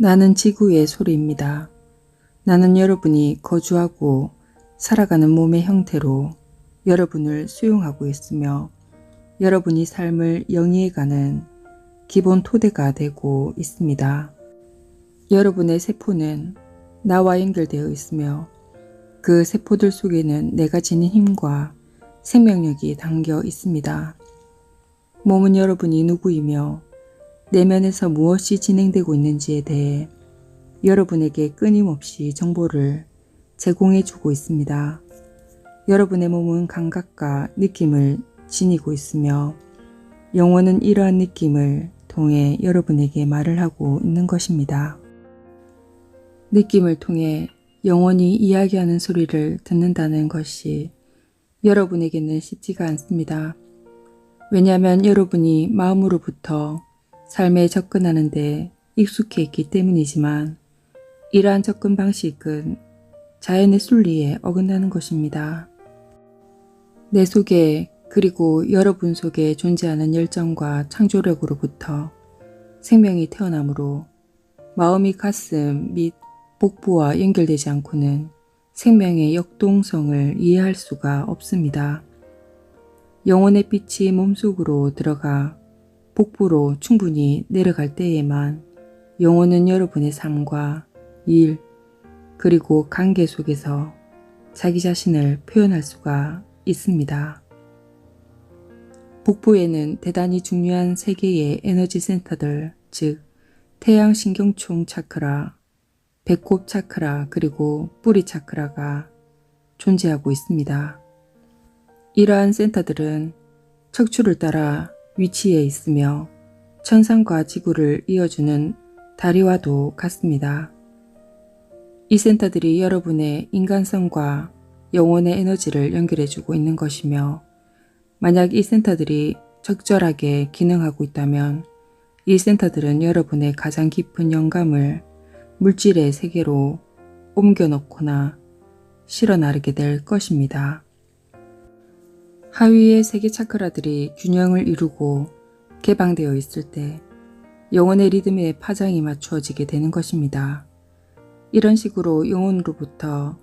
나는 지구의 소리입니다. 나는 여러분이 거주하고 살아가는 몸의 형태로 여러분을 수용하고 있으며 여러분이 삶을 영위해가는 기본 토대가 되고 있습니다. 여러분의 세포는 나와 연결되어 있으며 그 세포들 속에는 내가 지닌 힘과 생명력이 담겨 있습니다. 몸은 여러분이 누구이며 내면에서 무엇이 진행되고 있는지에 대해 여러분에게 끊임없이 정보를 제공해 주고 있습니다. 여러분의 몸은 감각과 느낌을 지니고 있으며 영혼은 이러한 느낌을 통해 여러분에게 말을 하고 있는 것입니다. 느낌을 통해 영혼이 이야기하는 소리를 듣는다는 것이 여러분에게는 쉽지가 않습니다. 왜냐하면 여러분이 마음으로부터 삶에 접근하는 데 익숙해 있기 때문이지만 이러한 접근 방식은 자연의 순리에 어긋나는 것입니다. 내 속에 그리고 여러분 속에 존재하는 열정과 창조력으로부터 생명이 태어나므로 마음이 가슴 및 복부와 연결되지 않고는 생명의 역동성을 이해할 수가 없습니다. 영혼의 빛이 몸속으로 들어가 복부로 충분히 내려갈 때에만 영혼은 여러분의 삶과 일, 그리고 관계 속에서 자기 자신을 표현할 수가 있습니다. 복부에는 대단히 중요한 세 개의 에너지 센터들, 즉 태양신경총 차크라, 배꼽 차크라, 그리고 뿌리 차크라가 존재하고 있습니다. 이러한 센터들은 척추를 따라 위치해 있으며 천상과 지구를 이어주는 다리와도 같습니다. 이 센터들이 여러분의 인간성과 영혼의 에너지를 연결해주고 있는 것이며 만약 이 센터들이 적절하게 기능하고 있다면 이 센터들은 여러분의 가장 깊은 영감을 물질의 세계로 옮겨놓거나 실어 나르게 될 것입니다. 하위의 세 개 차크라들이 균형을 이루고 개방되어 있을 때 영혼의 리듬에 파장이 맞추어지게 되는 것입니다. 이런 식으로 영혼으로부터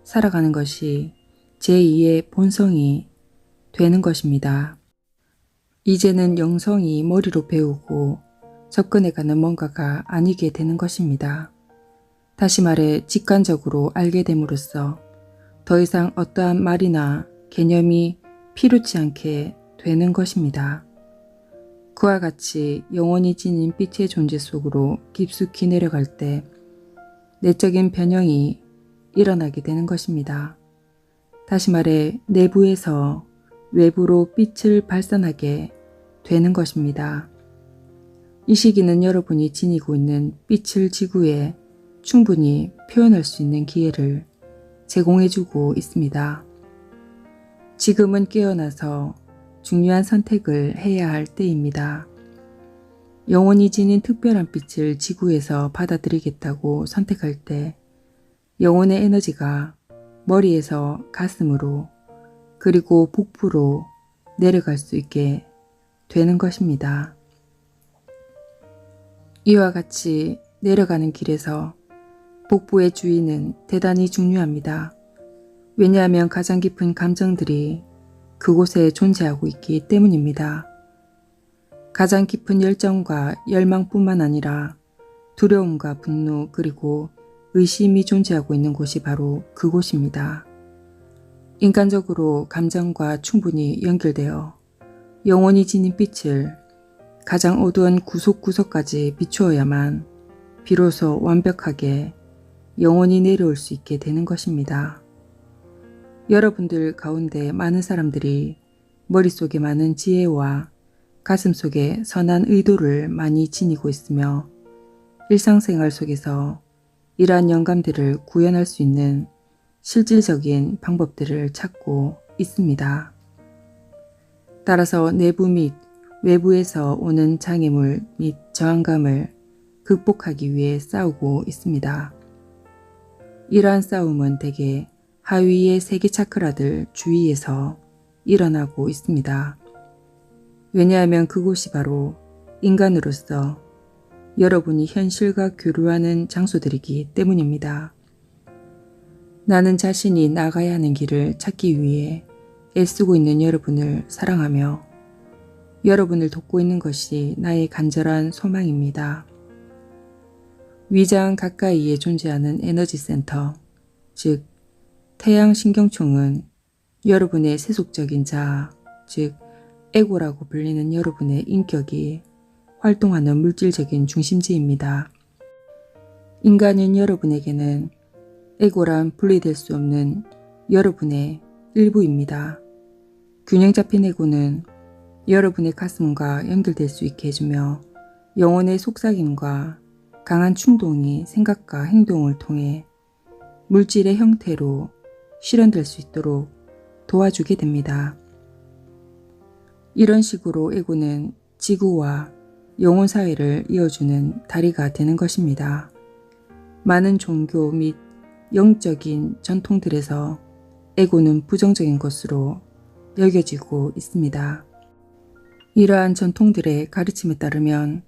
살아가는 것이 제2의 본성이 되는 것입니다. 이제는 영성이 머리로 배우고 접근해가는 뭔가가 아니게 되는 것입니다. 다시 말해 직관적으로 알게 됨으로써 더 이상 어떠한 말이나 개념이 필요치 않게 되는 것입니다. 그와 같이 영혼이 지닌 빛의 존재 속으로 깊숙이 내려갈 때 내적인 변형이 일어나게 되는 것입니다. 다시 말해 내부에서 외부로 빛을 발산하게 되는 것입니다. 이 시기는 여러분이 지니고 있는 빛을 지구에 충분히 표현할 수 있는 기회를 제공해주고 있습니다. 지금은 깨어나서 중요한 선택을 해야 할 때입니다. 영혼이 지닌 특별한 빛을 지구에서 받아들이겠다고 선택할 때 영혼의 에너지가 머리에서 가슴으로 그리고 복부로 내려갈 수 있게 되는 것입니다. 이와 같이 내려가는 길에서 복부의 주의는 대단히 중요합니다. 왜냐하면 가장 깊은 감정들이 그곳에 존재하고 있기 때문입니다. 가장 깊은 열정과 열망뿐만 아니라 두려움과 분노 그리고 의심이 존재하고 있는 곳이 바로 그곳입니다. 인간적으로 감정과 충분히 연결되어 영혼이 지닌 빛을 가장 어두운 구석구석까지 비추어야만 비로소 완벽하게 영혼이 내려올 수 있게 되는 것입니다. 여러분들 가운데 많은 사람들이 머릿속에 많은 지혜와 가슴속에 선한 의도를 많이 지니고 있으며 일상생활 속에서 이러한 영감들을 구현할 수 있는 실질적인 방법들을 찾고 있습니다. 따라서 내부 및 외부에서 오는 장애물 및 저항감을 극복하기 위해 싸우고 있습니다. 이러한 싸움은 대개 하위의 세 개 차크라들 주위에서 일어나고 있습니다. 왜냐하면 그곳이 바로 인간으로서 여러분이 현실과 교류하는 장소들이기 때문입니다. 나는 자신이 나가야 하는 길을 찾기 위해 애쓰고 있는 여러분을 사랑하며 여러분을 돕고 있는 것이 나의 간절한 소망입니다. 위장 가까이에 존재하는 에너지 센터, 즉 태양신경총은 여러분의 세속적인 자아, 즉 에고라고 불리는 여러분의 인격이 활동하는 물질적인 중심지입니다. 인간인 여러분에게는 에고란 분리될 수 없는 여러분의 일부입니다. 균형 잡힌 에고는 여러분의 가슴과 연결될 수 있게 해주며 영혼의 속삭임과 강한 충동이 생각과 행동을 통해 물질의 형태로 실현될 수 있도록 도와주게 됩니다. 이런 식으로 에고는 지구와 영혼 사회를 이어주는 다리가 되는 것입니다. 많은 종교 및 영적인 전통들에서 에고는 부정적인 것으로 여겨지고 있습니다. 이러한 전통들의 가르침에 따르면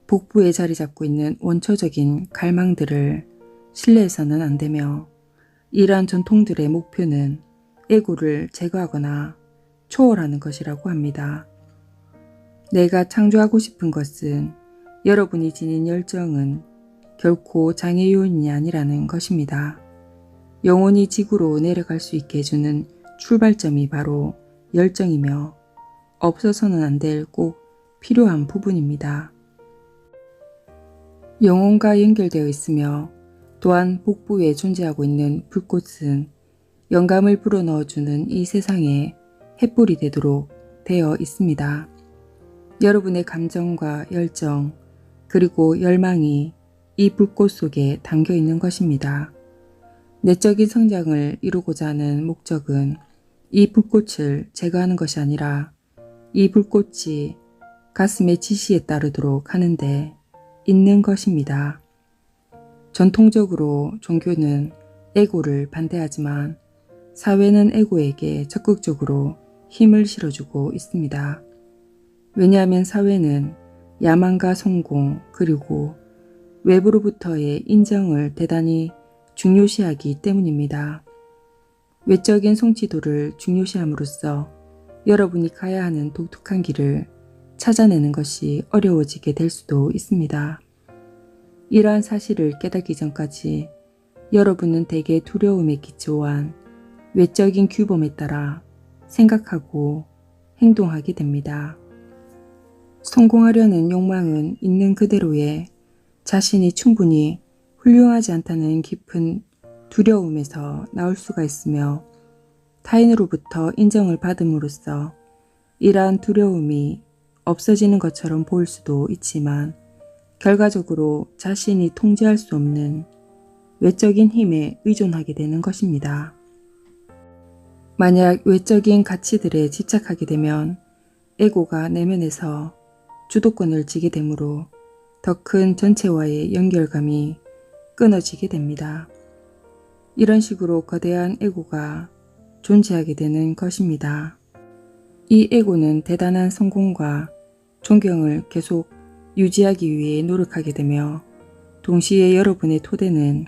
복부에 자리 잡고 있는 원초적인 갈망들을 신뢰해서는 안 되며 이러한 전통들의 목표는 에고를 제거하거나 초월하는 것이라고 합니다. 내가 창조하고 싶은 것은 여러분이 지닌 열정은 결코 장애 요인이 아니라는 것입니다. 영혼이 지구로 내려갈 수 있게 해주는 출발점이 바로 열정이며 없어서는 안 될 꼭 필요한 부분입니다. 영혼과 연결되어 있으며 또한 복부에 존재하고 있는 불꽃은 영감을 불어넣어주는 이 세상에 햇불이 되도록 되어 있습니다. 여러분의 감정과 열정 그리고 열망이 이 불꽃 속에 담겨 있는 것입니다. 내적인 성장을 이루고자 하는 목적은 이 불꽃을 제거하는 것이 아니라 이 불꽃이 가슴의 지시에 따르도록 하는데 있는 것입니다. 전통적으로 종교는 에고를 반대하지만 사회는 에고에게 적극적으로 힘을 실어주고 있습니다. 왜냐하면 사회는 야망과 성공 그리고 외부로부터의 인정을 대단히 중요시하기 때문입니다. 외적인 성취도를 중요시함으로써 여러분이 가야 하는 독특한 길을 찾아내는 것이 어려워지게 될 수도 있습니다. 이러한 사실을 깨닫기 전까지 여러분은 대개 두려움에 기초한 외적인 규범에 따라 생각하고 행동하게 됩니다. 성공하려는 욕망은 있는 그대로의 자신이 충분히 훌륭하지 않다는 깊은 두려움에서 나올 수가 있으며 타인으로부터 인정을 받음으로써 이러한 두려움이 없어지는 것처럼 보일 수도 있지만 결과적으로 자신이 통제할 수 없는 외적인 힘에 의존하게 되는 것입니다. 만약 외적인 가치들에 집착하게 되면 에고가 내면에서 주도권을 쥐게 되므로 더 큰 전체와의 연결감이 끊어지게 됩니다. 이런 식으로 거대한 에고가 존재하게 되는 것입니다. 이 에고는 대단한 성공과 존경을 계속 유지하기 위해 노력하게 되며 동시에 여러분의 토대는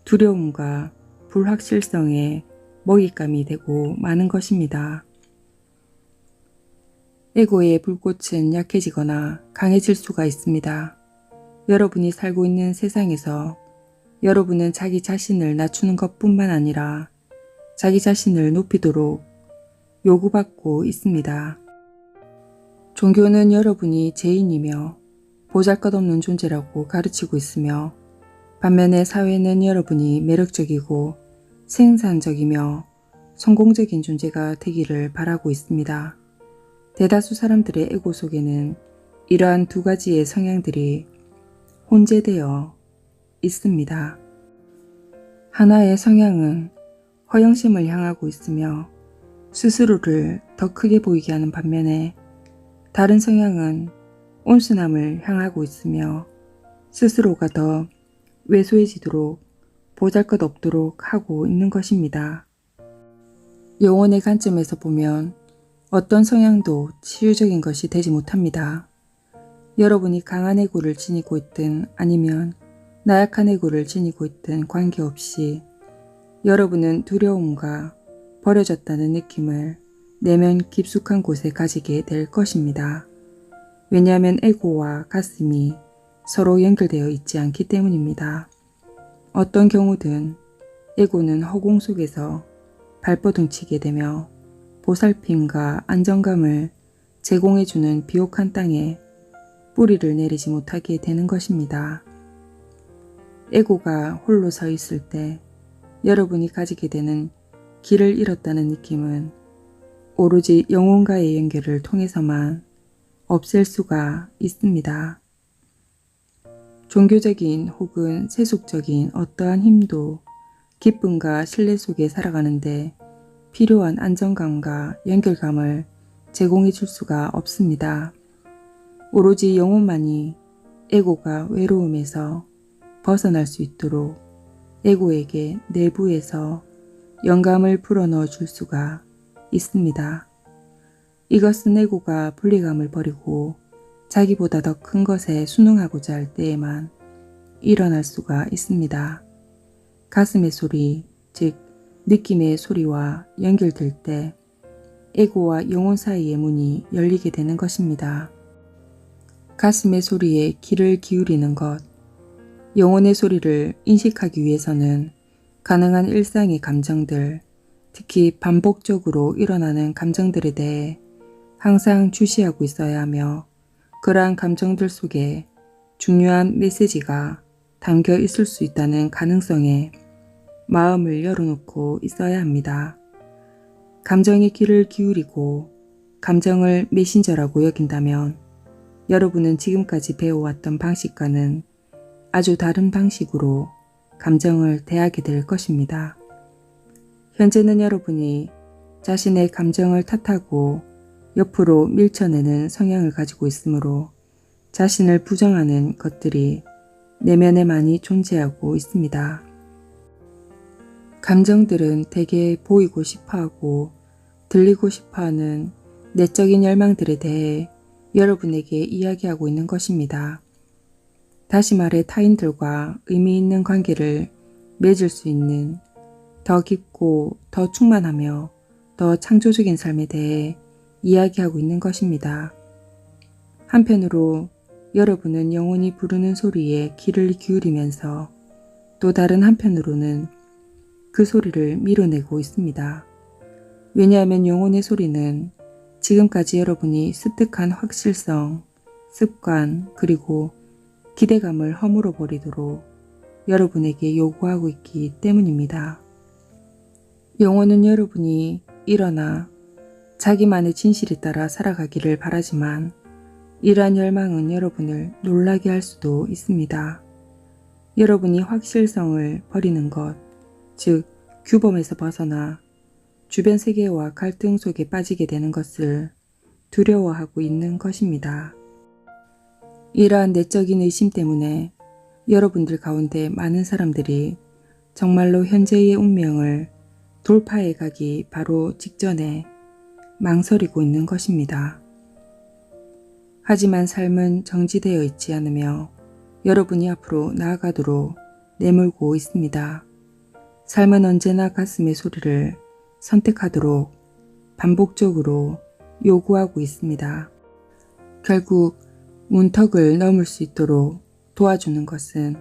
두려움과 불확실성의 먹잇감이 되고 마는 것입니다. 에고의 불꽃은 약해지거나 강해질 수가 있습니다. 여러분이 살고 있는 세상에서 여러분은 자기 자신을 낮추는 것뿐만 아니라 자기 자신을 높이도록 요구받고 있습니다. 종교는 여러분이 죄인이며 보잘것없는 존재라고 가르치고 있으며 반면에 사회는 여러분이 매력적이고 생산적이며 성공적인 존재가 되기를 바라고 있습니다. 대다수 사람들의 에고 속에는 이러한 두 가지의 성향들이 혼재되어 있습니다. 하나의 성향은 허영심을 향하고 있으며 스스로를 더 크게 보이게 하는 반면에 다른 성향은 온순함을 향하고 있으며 스스로가 더 왜소해지도록 보잘것없도록 하고 있는 것입니다. 영혼의 관점에서 보면 어떤 성향도 치유적인 것이 되지 못합니다. 여러분이 강한 에고를 지니고 있든 아니면 나약한 에고를 지니고 있든 관계없이 여러분은 두려움과 버려졌다는 느낌을 내면 깊숙한 곳에 가지게 될 것입니다. 왜냐하면 에고와 가슴이 서로 연결되어 있지 않기 때문입니다. 어떤 경우든 에고는 허공 속에서 발버둥치게 되며 보살핌과 안정감을 제공해주는 비옥한 땅에 뿌리를 내리지 못하게 되는 것입니다. 에고가 홀로 서 있을 때 여러분이 가지게 되는 길을 잃었다는 느낌은 오로지 영혼과의 연결을 통해서만 없앨 수가 있습니다. 종교적인 혹은 세속적인 어떠한 힘도 기쁨과 신뢰 속에 살아가는데 필요한 안정감과 연결감을 제공해 줄 수가 없습니다. 오로지 영혼만이 에고가 외로움에서 벗어날 수 있도록 에고에게 내부에서 영감을 불어넣어 줄 수가 있습니다. 이것은 에고가 분리감을 버리고 자기보다 더 큰 것에 순응하고자 할 때에만 일어날 수가 있습니다. 가슴의 소리, 즉 느낌의 소리와 연결될 때 에고와 영혼 사이의 문이 열리게 되는 것입니다. 가슴의 소리에 귀를 기울이는 것, 영혼의 소리를 인식하기 위해서는 가능한 일상의 감정들, 특히 반복적으로 일어나는 감정들에 대해 항상 주시하고 있어야 하며 그러한 감정들 속에 중요한 메시지가 담겨 있을 수 있다는 가능성에 마음을 열어놓고 있어야 합니다. 감정에 귀를 기울이고 감정을 메신저라고 여긴다면 여러분은 지금까지 배워왔던 방식과는 아주 다른 방식으로 감정을 대하게 될 것입니다. 현재는 여러분이 자신의 감정을 탓하고 옆으로 밀쳐내는 성향을 가지고 있으므로 자신을 부정하는 것들이 내면에 많이 존재하고 있습니다. 감정들은 대개 보이고 싶어하고 들리고 싶어하는 내적인 열망들에 대해 여러분에게 이야기하고 있는 것입니다. 다시 말해 타인들과 의미 있는 관계를 맺을 수 있는 더 깊고 더 충만하며 더 창조적인 삶에 대해 이야기하고 있는 것입니다. 한편으로 여러분은 영혼이 부르는 소리에 귀를 기울이면서 또 다른 한편으로는 그 소리를 밀어내고 있습니다. 왜냐하면 영혼의 소리는 지금까지 여러분이 습득한 확실성, 습관, 그리고 기대감을 허물어 버리도록 여러분에게 요구하고 있기 때문입니다. 영혼은 여러분이 일어나 자기만의 진실에 따라 살아가기를 바라지만 이러한 열망은 여러분을 놀라게 할 수도 있습니다. 여러분이 확실성을 버리는 것, 즉 규범에서 벗어나 주변 세계와 갈등 속에 빠지게 되는 것을 두려워하고 있는 것입니다. 이러한 내적인 의심 때문에 여러분들 가운데 많은 사람들이 정말로 현재의 운명을 돌파해 가기 바로 직전에 망설이고 있는 것입니다. 하지만 삶은 정지되어 있지 않으며 여러분이 앞으로 나아가도록 내몰고 있습니다. 삶은 언제나 가슴의 소리를 선택하도록 반복적으로 요구하고 있습니다. 결국 문턱을 넘을 수 있도록 도와주는 것은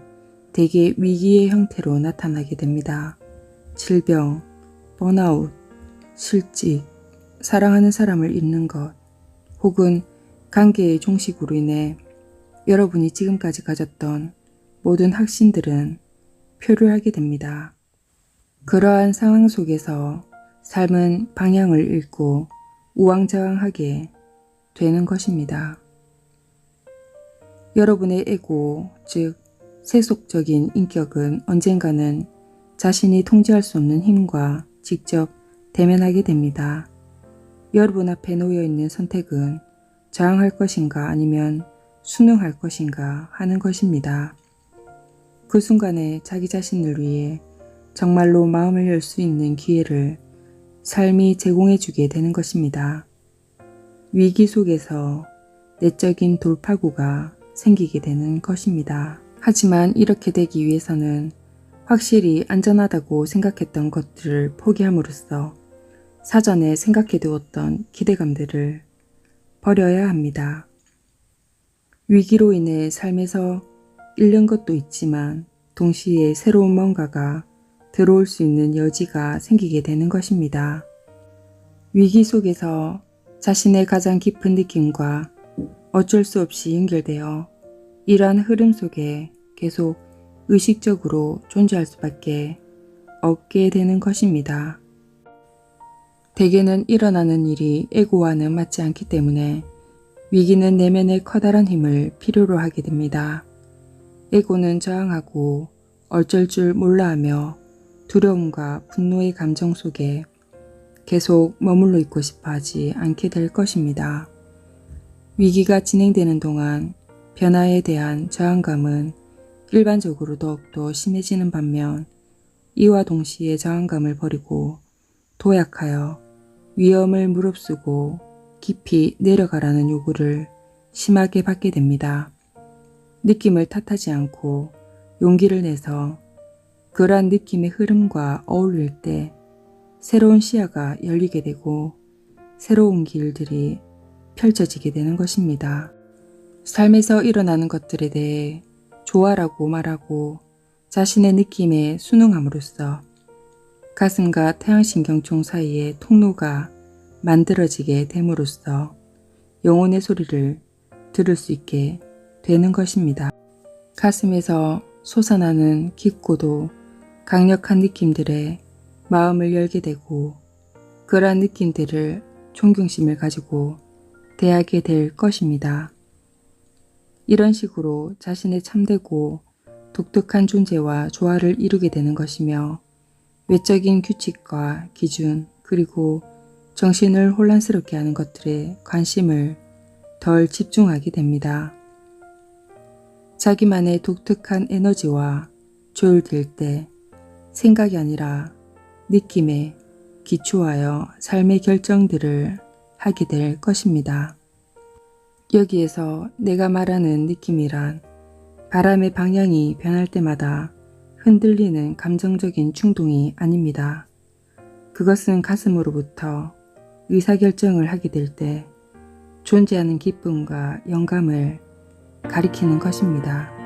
대개 위기의 형태로 나타나게 됩니다. 질병, 번아웃, 실직, 사랑하는 사람을 잃는 것, 혹은 관계의 종식으로 인해 여러분이 지금까지 가졌던 모든 확신들은 표류하게 됩니다. 그러한 상황 속에서 삶은 방향을 잃고 우왕좌왕하게 되는 것입니다. 여러분의 에고, 즉 세속적인 인격은 언젠가는 자신이 통제할 수 없는 힘과 직접 대면하게 됩니다. 여러분 앞에 놓여 있는 선택은 저항할 것인가 아니면 순응할 것인가 하는 것입니다. 그 순간에 자기 자신을 위해 정말로 마음을 열 수 있는 기회를 삶이 제공해 주게 되는 것입니다. 위기 속에서 내적인 돌파구가 생기게 되는 것입니다. 하지만 이렇게 되기 위해서는 확실히 안전하다고 생각했던 것들을 포기함으로써 사전에 생각해 두었던 기대감들을 버려야 합니다. 위기로 인해 삶에서 잃는 것도 있지만 동시에 새로운 뭔가가 들어올 수 있는 여지가 생기게 되는 것입니다. 위기 속에서 자신의 가장 깊은 느낌과 어쩔 수 없이 연결되어 이러한 흐름 속에 계속 의식적으로 존재할 수밖에 없게 되는 것입니다. 대개는 일어나는 일이 에고와는 맞지 않기 때문에 위기는 내면의 커다란 힘을 필요로 하게 됩니다. 에고는 저항하고 어쩔 줄 몰라하며 두려움과 분노의 감정 속에 계속 머물러 있고 싶어 하지 않게 될 것입니다. 위기가 진행되는 동안 변화에 대한 저항감은 일반적으로 더욱더 심해지는 반면 이와 동시에 저항감을 버리고 도약하여 위험을 무릅쓰고 깊이 내려가라는 요구를 심하게 받게 됩니다. 느낌을 탓하지 않고 용기를 내서 그러한 느낌의 흐름과 어울릴 때 새로운 시야가 열리게 되고 새로운 길들이 펼쳐지게 되는 것입니다. 삶에서 일어나는 것들에 대해 좋아라고 말하고 자신의 느낌에 순응함으로써 가슴과 태양신경총 사이의 통로가 만들어지게 됨으로써 영혼의 소리를 들을 수 있게 되는 것입니다. 가슴에서 솟아나는 깊고도 강력한 느낌들에 마음을 열게 되고 그러한 느낌들을 존경심을 가지고 대하게 될 것입니다. 이런 식으로 자신의 참되고 독특한 존재와 조화를 이루게 되는 것이며 외적인 규칙과 기준 그리고 정신을 혼란스럽게 하는 것들에 관심을 덜 집중하게 됩니다. 자기만의 독특한 에너지와 조율될 때 생각이 아니라 느낌에 기초하여 삶의 결정들을 하게 될 것입니다. 여기에서 내가 말하는 느낌이란 바람의 방향이 변할 때마다 흔들리는 감정적인 충동이 아닙니다. 그것은 가슴으로부터 의사결정을 하게 될 때 존재하는 기쁨과 영감을 가리키는 것입니다.